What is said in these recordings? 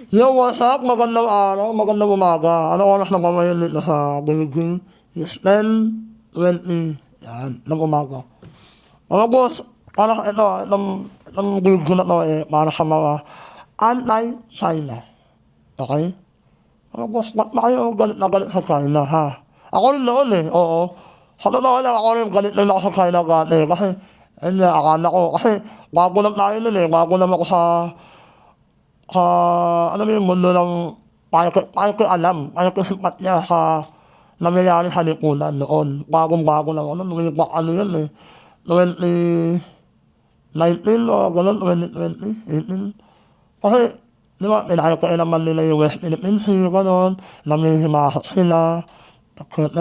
Yo, what's up? Magandang araw, magandang umaga. Anong oras na ba ngayon dito sa Beijing? It's 10:20. Yan, ng umaga. Mga boss, para itong video na to para sa mga anti-China. Okay? Mga boss, ba't ba kayo galit na galit sa China, ha? Ako rin noon oo. Sa totoo lang, ako rin galit lang ako sa China dati. Kasi, yun nga, akala ko, kasi bago lang tayo nun bago lang ako alam mo yung mundo ng paano ko simpatya sa nangyayari sa lipunan noon. Bagong-bago lang ako noon, ano yun 2019 o gano'n, 2020, 18. Kasi, di ba, pinakita naman nila yung West Philippine Sea, gano'n, namimihimasok sila, etc.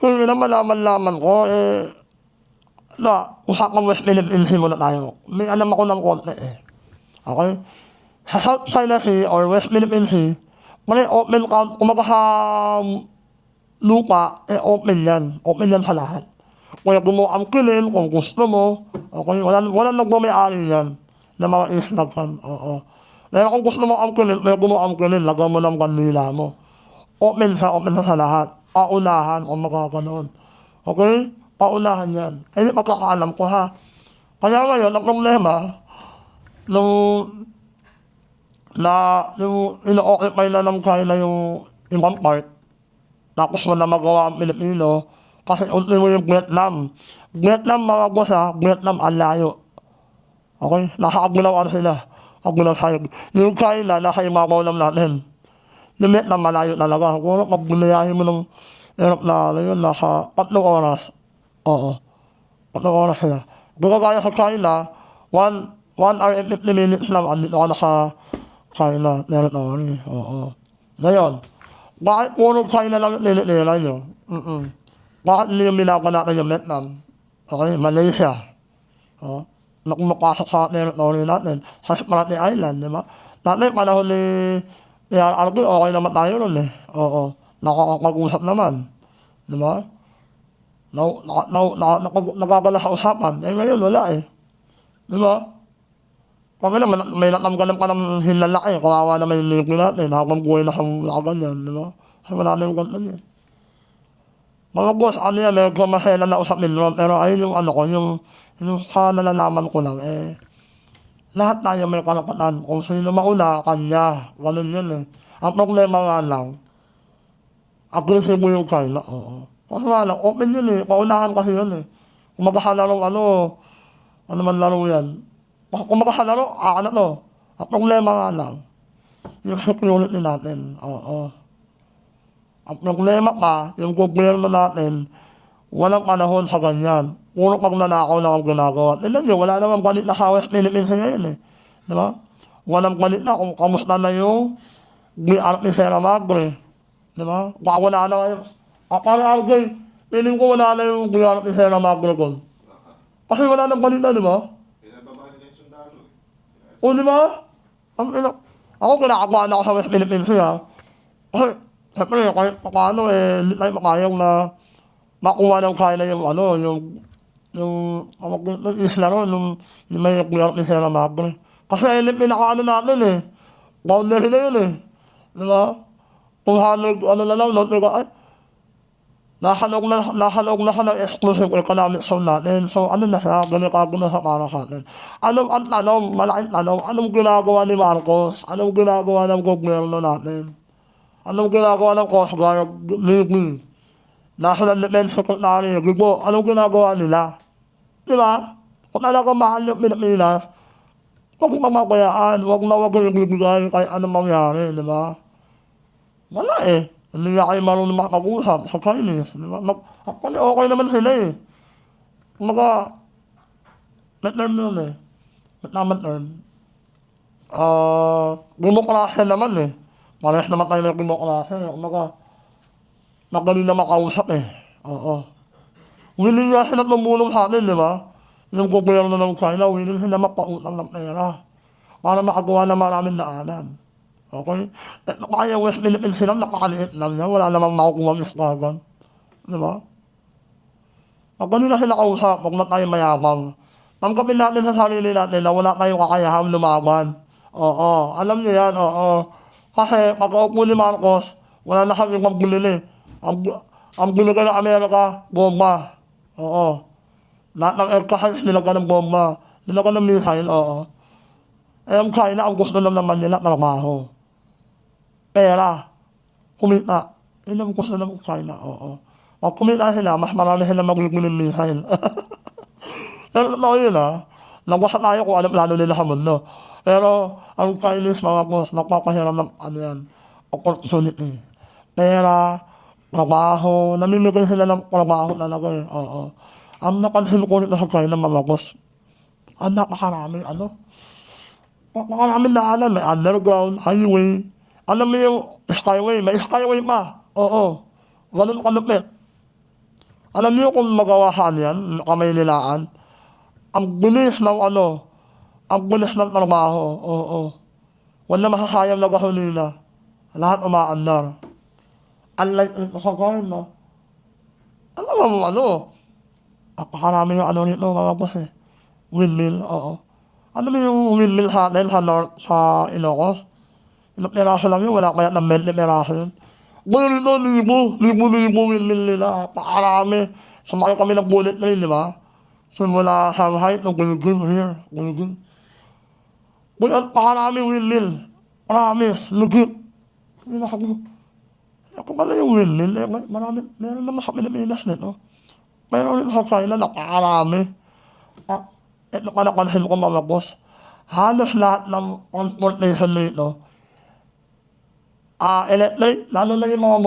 Kung yun naman laman ko, usapang West Philippine Sea muna tayo. May alam ako ng konti Okay? Sa South China Sea or West Philippine Sea, may open count, kumaga sa lupa, open yan. Open yan sa lahat. Kaya kung mo angkilin, kung gusto mo, okay, walang nagmamayari yan na mga isla kan, oo. Pero kung gusto mo angkilin, kaya kung mo angkilin, lagyan mo ng kandila mo. Open sa lahat. Paunahan, kung makakanoon. Okay? Paunahan yan. Hindi pagkakaalam ko ha. Kaya ngayon, ang problema, nung yung ino-occupy na ng China yung ibang part, tapos wala magawa ang Pilipino, kasi unti mo yung Vietnam. Vietnam mga boss Vietnam ang layo. Okay? Nasa Agulaw sila. Agulaw side. Yung China, nasa imabaw lang natin. Yung Vietnam malayo talaga. Kung pag binayahin mo ng aeroplano yun, nasa 3 oras. Oo. 3 oras sila. Kung kaya sa China, 1 hour and 50 minutes lang, andito ka na sa China territory. Oo. Ngayon, bakit puro China lang yung tinitira nyo? Bakit hindi yung binago natin yung Vietnam? Okay, Malaysia. Oh, na pumapasok sa territory natin. Sa Spratly Island, di ba? Dati panahon ni Arkin, okay naman tayo nun Oo. Nakakapag-usap naman. Di ba? Nagagala sa usapan. Ngayon, wala Di ba? Kami naman, may natamgalan pa ng hinlalaki. Kawawa naman yung libre natin. Habang buhay na sa ganyan, di ba? Kasi wala na yung ganyan Mga boss, medyo masaya na usapin mo. Pero ayun yung yung sa nalalaman ko lang, lahat tayo may karapatan. Kung sino mauna, kanya. Ganun yun Ang problema nga lang, agresibo yung China, oo. Kasi nga lang, open yun Paunahan kasi yun Kung magkakalaro, ano man laro yan. Kung magkakalaro, na to. Ang problema nga lang, yung security natin, oo. Ang problema pa, yung gobyerno natin, walang panahon sa ganyan. Puro pagnanakaw na ang ginagawa. Tignan nyo, wala namang balit na sa West Philippines ngayon Di ba? Walang balit na kung kamusta na yung BRP Sierra Madre. Di ba? Baka wala na ngayon. Parang Argay, piling ko wala na yung BRP Sierra Madre ko. Kasi wala nang balit na, di ba? O, di ba? Ako kinakagawa na ako sa West Philippines Kasi, siyempre, kahit paano hindi tayo makayang na makuha ng China yung isla ron, yung may nuclear ni Sierra Madre. Kasi yun yung pinaka natin boundary na yun Di ba? 200, na lang, nasa loob na siya ng exclusive economic zone natin. So, na siya, delikado na siya para sa atin. Ang tanong, malaking tanong, anong ginagawa ni Marcos? Anong ginagawa ng gobyerno natin? Anong ginagawa ng Coast Guard, Navy, National Defense Secretary, Gibo? Anong ginagawa nila? Di ba? Kung talagang mahal yung Pilipinas, huwag mamabayaan, huwag yung ibibigay kahit anong mangyari, di ba? Wala Hindi nga kayo marunong makapag-usap sa Chinese, di ba? Actually, okay naman sila Kumaga, may term yun May tamang term. Demokrasya naman Parehas naman tayo ng demokrasya Kumaga, magaling na makausap Oo. Willing nga sila tumulong sa atin, di ba? Yung gobyerno ng China, willing sila mapautang ng pera para makagawa ng maraming daanan. Okay? Kaya West Philippines sila, napakaliit lang niya. Wala namang makukuha ng iskagan. Di ba? Pag ganun na sila kausap, huwag na tayo mayabang. Tangkapin natin sa sarili natin na wala tayong kakayahan lumaban. Oo, alam niyo yan, oo. Kasi pagkaupo ni Marcos, wala na kaming pagbili. Ang binigay ng Amerika, bomba. Oo. Lahat ng air cases nilagyan ng bomba. Nilagyan ng missile, oo. Eh, ang China, ang gusto lang naman nila, trabaho. Pera. Kumita. Yun ang gusto ng China, oo. Pag kumita sila, mas marami sila magbibili ng missile. Pero totoo yun, nabasa tayo kung ano plano nila sa mundo. Pero ang Chinese mga boss, nagpapahiram ng ano yan, opportunity. Pera, trabaho, namimigay sila ng trabaho talaga oo. Ang napansin ko nito sa China mga boss, ang napakaraming napakaraming daanan, may underground, highway. Alam mo yung skyway, may skyway pa. Oo. Ganun kalupit. Alam niyo kung magawa saan yan, kamay nilaan, ang bilis ng ang bilis ng trabaho, oo. Wala masasayang na gasolina. Lahat umaandar. Unlike rito sa China, alam mo napakarami yung nito mga boss windmill, oo. Ano mo yung windmill sa atin sa North, sa Ilocos? Ilang piraso lang yun, wala kaya ng 20 piraso yun. Ngayon ito, libo windmill nila, napakarami. Sumakay kami ng bullet train, di ba? Simula Shanghai to Beijing here, Beijing. Boy, ang pakarami windmill. Promise, legit. Hindi na ako pala yung windmill. Meron naman sa Pilipinas nito. Pero rin sa China, napakarami. Ito ka napansin ko mga boss. Halos lahat ng transportation nito, electric, lalo na yung mga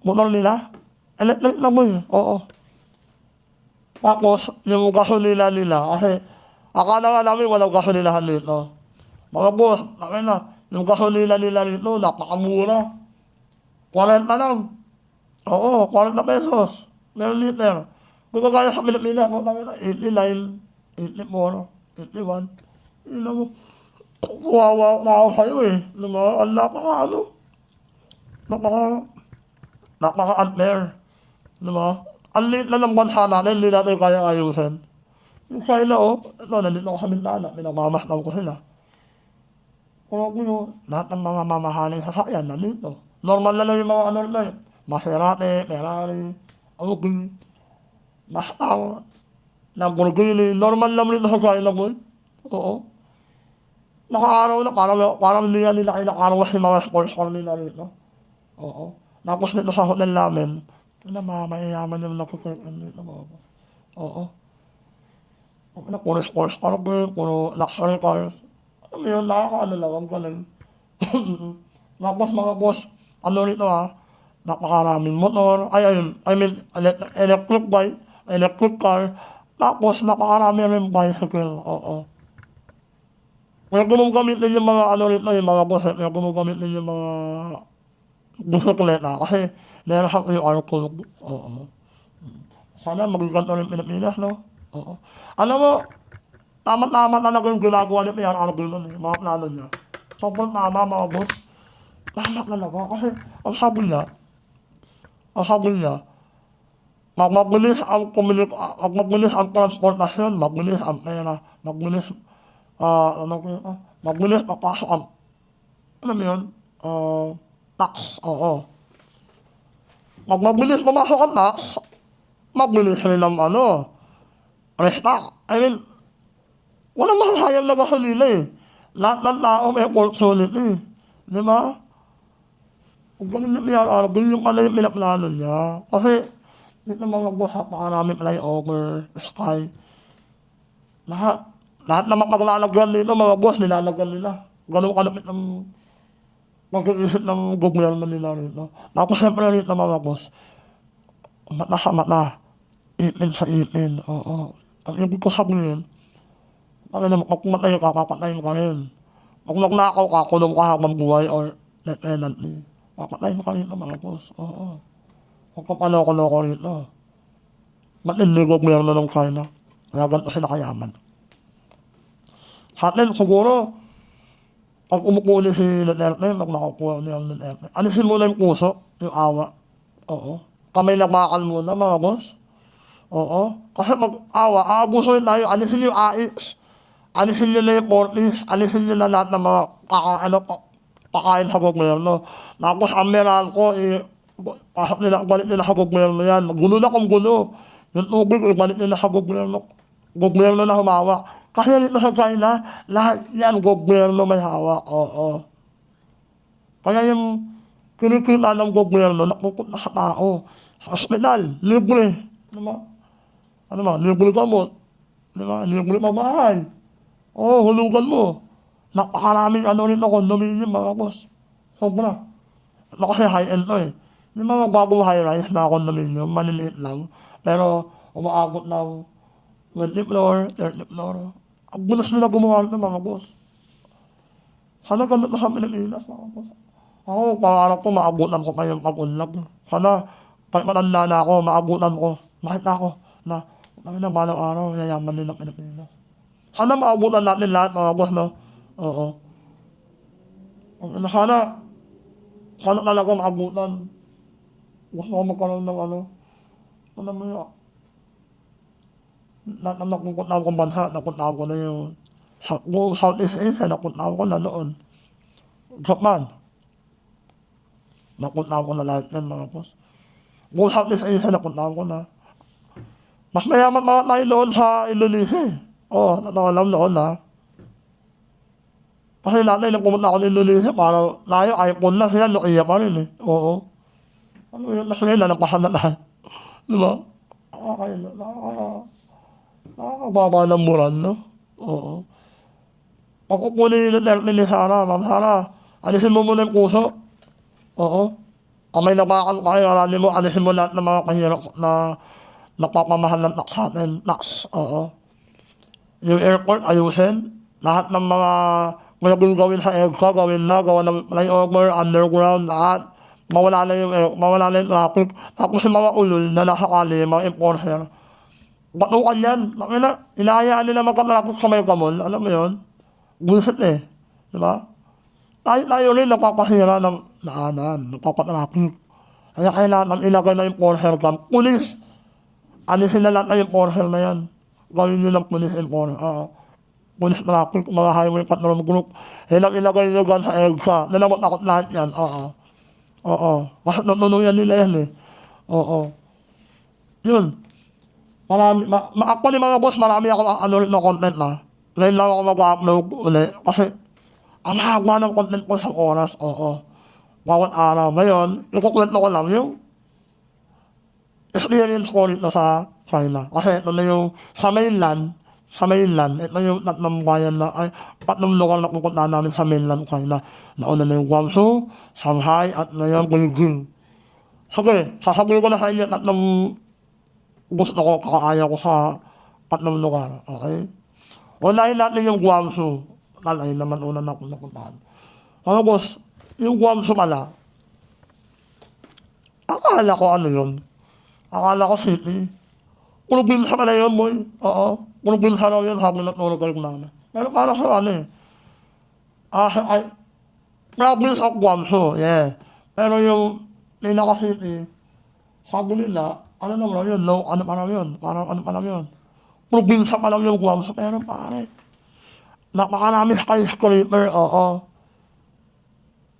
motor nila, electric na mo oo. Tapos, yung gasolina nila, kasi akala nga namin walang gasolinahan dito. Mga boss, yung gasolina nila dito, napakamura. 40 lang. Oo, 40 pesos. Meron liter. Kung kagaya sa Pilipinas, 89, 84, 81. Yun mo, kuwawa na ako sa'yo Diba? Ang napaka-unfair. Diba? Ang liit na ng bansa natin, hindi natin kaya ayusin. Yung China, nandito ako sa Bintana, pinagmamasdan ko sila. Kung lahat ng mga mamahaling sasakyan nandito. Normal na lang yung mga Maserati, Ferrari, Audi, Mustang, Lamborghini, normal lang rin sa China boy. Oo. Nakaaraw na, parang hindi nga nila kinakaraw kasi mga sports car nila rito. Oo. Tapos dito sa hotel namin, mayayaman yung nakikirkan dito mga boss. Oo. Puro sports car, puro luxury cars. Alam mo yun, nakakaano lang, ang galing. Tapos mga boss, rito napakaraming motor, I mean, electric bike, electric car, tapos napakarami rin bicycle, oo. Kaya gumagamitin yung mga rito, yung mga boss, kaya gumagamitin yung mga bisikleta, kasi meron siyang QR code, oo. Sana maging ganito rin Pilipinas, no? Oo. Alam mo, tama-tama talaga yung ginagawa ni P.R. Arbino, mga plano niya. Sobrang tama, mga boss. Tama talaga, kasi ang sabi niya, pag mabilis ang transportasyon, mabilis ang pera, mabilis papasok ang, ano mo yun, tax, oo. Pag mabilis pumasok ang tax, mabilis rin ang restock. I mean, walang masasayang na gasolina Lahat ng tao may opportunity. Di ba? Kung ganun na PRR, ganyan pala yung pinaplano niya. Kasi, dito mga boss, napakarami flyover, sky. Lahat na mapaglalagyan dito, mga boss, nilalagyan nila. Ganun kalapit ng pag-iisip ng gobyerno nila rito. Tapos siyempre rito mga boss, mata sa mata, ipin sa ipin, oo. Ang ibig ko sabihin, kung matay ka, papatayin ka rin. Kung nagnakaw ka, kulong ka habang buhay or definitely. Papatayin ka rito mga boss, oo. Huwag ka paloko-loko rito. Matindi gobyerno ng China. Kaya ganito sila kayaman. Sa atin, siguro, pag umukuli si Duterte, pag nakakuha niya ang Duterte, alisin muna yung puso, yung awa. Oo. Kamay nagmakal muna, mga boss. Oo. Kasi mag-awa, aabusuhin tayo, alisin yung AX. alisin nila yung Fortis, alisin nila lahat ng mga pakain sa gobyerno. Tapos ang Meralco, pasok nila, balik nila sa gobyerno yan. Gulo na kung gulo. Yung tubig, balik nila sa gobyerno. Gobyerno na humawak. Kasi dito sa China, lahat yan gobyerno may hawak. Oo. Kaya yung kinikita ng gobyerno, napupunta sa tao. Sa ospital, libre. Diba? Ano ba? Libre gamot. Diba? Libre pamahay. Oo, hulugan mo. Napakaraming rin na condominium, mga boss. Sobra. Ito kasi high-end to eh. Yung mga bagong high-rise na condominium, maliliit lang. Pero umaabot ng 20 floor, 30 floor. Ang bilis nila gumawa nito, mga boss. Sana ganito sa Pilipinas, mga boss. Ako, pangarap ko, maabutan ko pa yung pag-unlad. Sana, pag matanda na ako, maabutan ko. Makita ko na, kami na balang araw, yayaman din ng Pilipinas. Sana maabutan natin lahat, mga boss, no? Oo. Sana talaga maabutan. Gusto ko magkaroon ng alam mo yun, lahat ng napupunta ko bansa, napunta ko na yung Southeast Asia, napunta ko na noon. Japan, napunta ko na lahat yan, mga boss. Buong Southeast Asia, napunta ko na. Mas mayaman mga tayo noon sa Indonesia. Oo, totoo alam noon ha. Kasi natin, nung pumunta ako ng Indonesia, para tayo, iPhone na sila, Nokia pa rin eh. Oo. Ano yun, nasa nila, napasan na tayo. Diba? Nakakababa ng moral, no? Oo. Pag kukunin yung Duterte ni Sara, Ma'am Sara, alisin mo muna yung puso. Oo. Kamay na bakal kayo, alanin mo, alisin mo lahat ng mga kahirap na napapamahal ng tax natin. Tax, oo. Yung airport, ayusin. Lahat ng mga pwedeng gawin sa EDSA, gawin na, gawa ng flyover, underground, lahat. Mawala na yung traffic. Tapos yung mga ulol na nasa kali, mga enforcer. Batukan yan. Inahayaan nila magka-traffic sa may kamon. Alam mo yun? Bullshit eh. Diba? Tayo rin napapahira ng naanan, napapatraffic. Kaya kailangan ilagay na yung enforcer cam. Pulis! Alisin na lahat na yung enforcer na yan. Gawin nyo ng police enforcer. Police traffic, mga highway patrol group. Ilagay nyo gan sa EDSA. Nalagot lahat yan. Oo. Kasi natutunan nila yan eh. Oo. Yun. Actually mga boss, marami ako rin na content na. Ngayon lang ako mag-upload ulit. Kasi, ang haba ng content ko sa oras. Oo. Bawat araw. Ngayon, ikukwento ko lang yung experience ko rito sa China. Kasi ito na yung sa mainland, ito yung tatlong bayan na, tatlong lugar na pupunta namin sa mainland China. Nauna na yung Guangzhou, Shanghai, at ngayon Beijing. Sige, sasabihin ko na sa inyo tatlong gusto ko, kakaaya ko sa tatlong lugar. Okay? Unahin natin yung Guangzhou. Talay naman una na akong napuntahan. Mga boss, yung Guangzhou pala, akala ko yun. Akala ko city. Probinsya pala yun, boy. Oo. Probinsya raw yun habang natulog kayo namin. Pero para sa province of Guangzhou, yeah. Pero yung pinaka-city, sabi nila, naman yun, parang yun. Probinsya pa lang yung Guangzhou, pero pare, napakarami skyscraper, oo.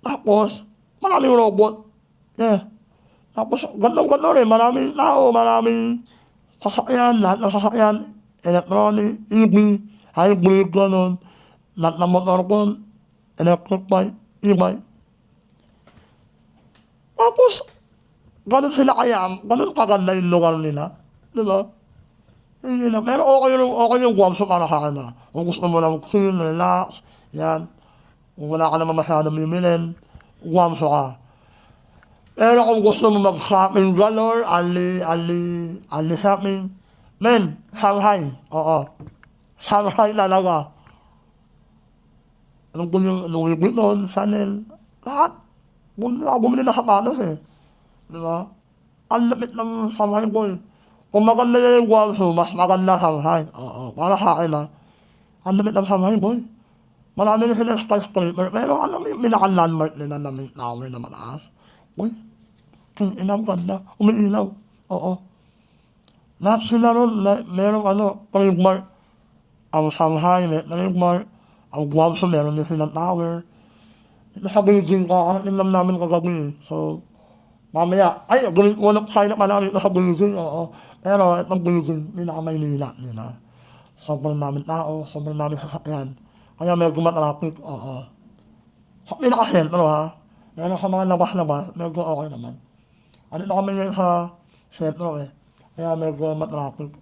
Tapos, maraming robot, yeah. Tapos, ganda rin, maraming tao, maraming sasakyan, lahat ng sasakyan, electronic, EV, hybrid, gano'n. Lahat ng motor ko, electric bike, e-bike. Tapos, gano'n kaganda yung lugar nila. Diba? Hindi na, pero okay yung Guangzhou para sa akin na. Kung gusto mo lang chill, relax, yan. Kung wala ka naman masyadong mimilin, Guangzhou ka. Pero kung gusto mo mag-shopping galore, ali shopping, men, Shanghai, oo. Shanghai talaga. Alam ko yung Louis Vuitton, Chanel, lahat. Bumili na sapatos eh. Diba? Ang lapit ng Shanghai ko eh. Kung maganda na yung Guangzhou, mas maganda Shanghai. Oo, para sa akin ang lapit ng Shanghai boy. Marami na sila skyscraper, pero alam mo yung pinaka-landmark nila na may tower na mataas? Boy, inang ganda, umiilaw. Oo. Lahat sila ron, merong trademark. ang Shanghai Metro Mart, ang Guangzhou meron din silang tower. Nasa Beijing kakarating lang namin kagabi. So, mamaya, ay, walang China pa namin nasa Beijing, oo. Pero itong Beijing, pinaka-Maynila nila. Sobrang daming tao, sobrang daming sasakyan. Kaya medyo matraffic, oo. Sa pinaka-sentro ha. Pero sa mga labas-labas, medyo okay naman. Ano na kami ngayon sa sentro eh. Kaya medyo matraffic.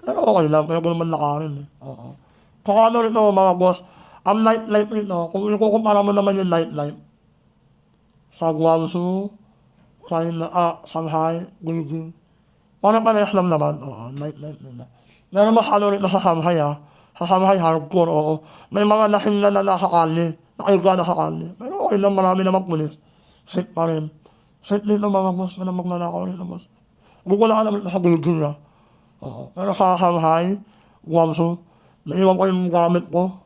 Pero okay lang, medyo naman lakarin eh. Oo. Saka ano rin mga boss, ang nightlife rito, kung ikukumpara mo naman yung nightlife sa Guangzhou, China, Shanghai, Beijing, parang parehas lang naman, oo, nightlife nila. Meron mas ano rito sa Shanghai sa Shanghai hardcore, oo. May mga lasing na nakakali, nakaiga na sakali. Pero okay lang, marami namang pulis. Safe pa rin. Safe dito mga boss, may namang nanakaw rin naman. Gugula ka naman sa Beijing oo. Pero sa Shanghai, Guangzhou, naiwan ko yung gamit ko.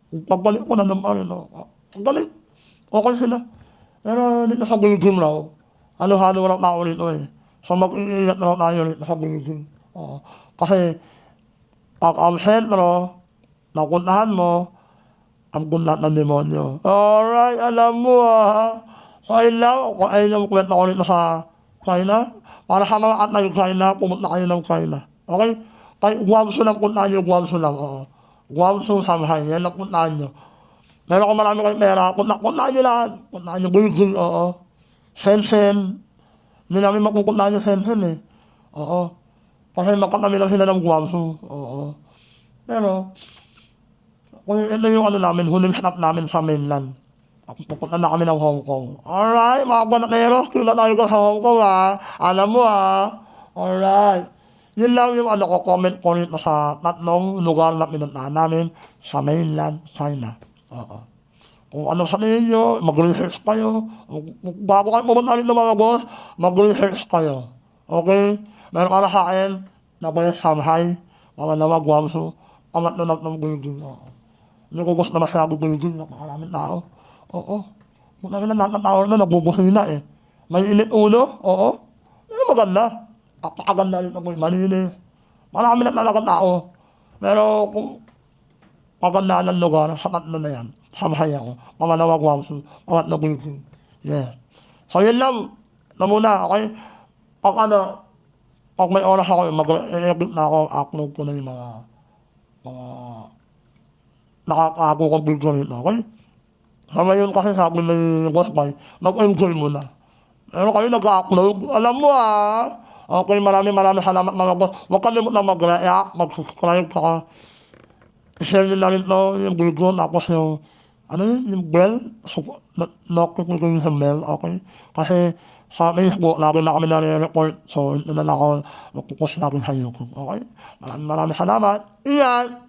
Pagbalik ko, nandun pa rin, ang galing. Okay sila. Pero dito sa Beijing raw, halo-halo raw tao rito eh. So mag-iingat raw tayo rito sa Beijing. Oo. Kasi, pag ang sentro, napuntahan mo, ang kunat ng demonyo. Alright, alam mo Kaya lang, kung ayun yung kwento ko rito sa China, para sa mga anti-China, pumunta kayo ng China. Okay? Kahit Guangzhou lang puntahan nyo, Guangzhou lang, oo. Guangzhou, Shanghai, yan lang puntahan nyo. Meron kung marami kayong pera, puntahan nyo lahat. Puntahan nyo Beijing, oo. Shenzhen. Hindi namin mapupuntahan yung Shenzhen eh. Oo. Kasi magkatabi lang sila ng Guangzhou, oo. Pero, kung ito yung ano namin, huling stop namin sa mainland. Pupunta na kami ng Hong Kong. Alright, mga banateros, kila tayo ko sa Hong Kong Alam mo Alright. Yun lang yung ano ko, comment ko rito sa tatlong lugar na pinuntahan namin sa mainland China. Oo. Kung ano sa ninyo, mag-research kayo. Bago kayo pumunta rin ng mga boss, mag-research kayo. Okay? Meron ka na sa akin, na ba Shanghai, pangalawa Guangzhou, pangatlo ng Beijing. Hindi ko gusto masyado Beijing, napakaraming tao. Oo. Kung namin na natatawar na, nagbubuhina eh. May init ulo, oo. Pero maganda. Kapakaganda rin ako, malinis. Marami na talaga tao. Pero kung pagandaan ng lugar, sa tatlo na yan, Shanghai ako. Pangalawa Guangzhou, pangatlo Beijing. Yeah. So yun lang. Na muna, okay? Pag may oras ako, mag-edit na ako, upload ko na yung mga nakakago kong video nito, okay? Sa ngayon kasi sabi ni Boss Pai, mag-enjoy mo na. Pero kayo nag-upload, alam mo Okay, maraming salamat mga boss. Huwag kalimutan mag-react, mag-subscribe, saka i-share nyo na rin to yung video, tapos yung bell, notification bell, okay? Kasi sa Facebook, lagi na kami nare-report, so hindi na ako magpupost natin sa YouTube, okay? Maraming salamat. Iyan!